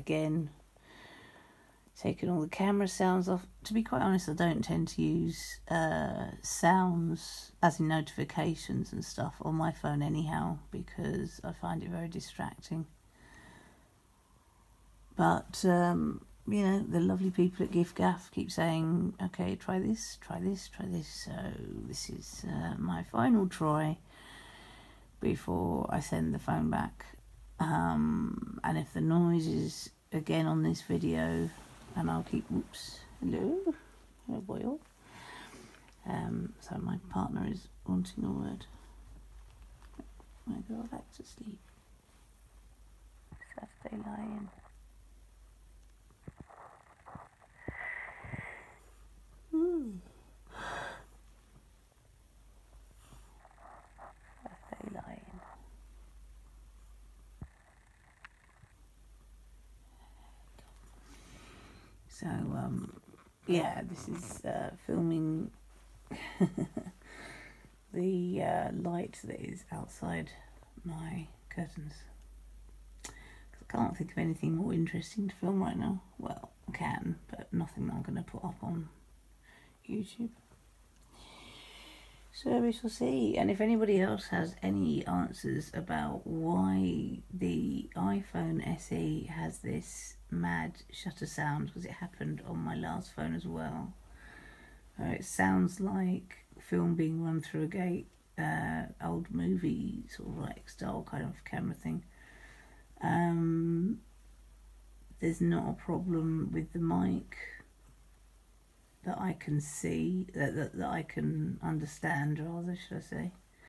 again, taken all the camera sounds off. To be quite honest, I don't tend to use sounds, as in notifications and stuff, on my phone anyhow, because I find it very distracting. But, you know, the lovely people at Giffgaff keep saying, okay, try this, try this, try this. So this is my final try before I send the phone back. And if the noise is again on this video, and I'll keep, hello boy. So my partner is wanting a word. I go back to sleep. Saturday lying. Saturday lying. So yeah, this is filming the light that is outside my curtains. I can't think of anything more interesting to film right now. Well, I can, but nothing that I'm going to put up on YouTube. So we shall see. And if anybody else has any answers about why the iPhone SE has this mad shutter sound, because it happened on my last phone as well. It sounds like film being run through a gate, old movie sort of like style kind of camera thing. There's not a problem with the mic that I can see, that I can understand rather, should I say.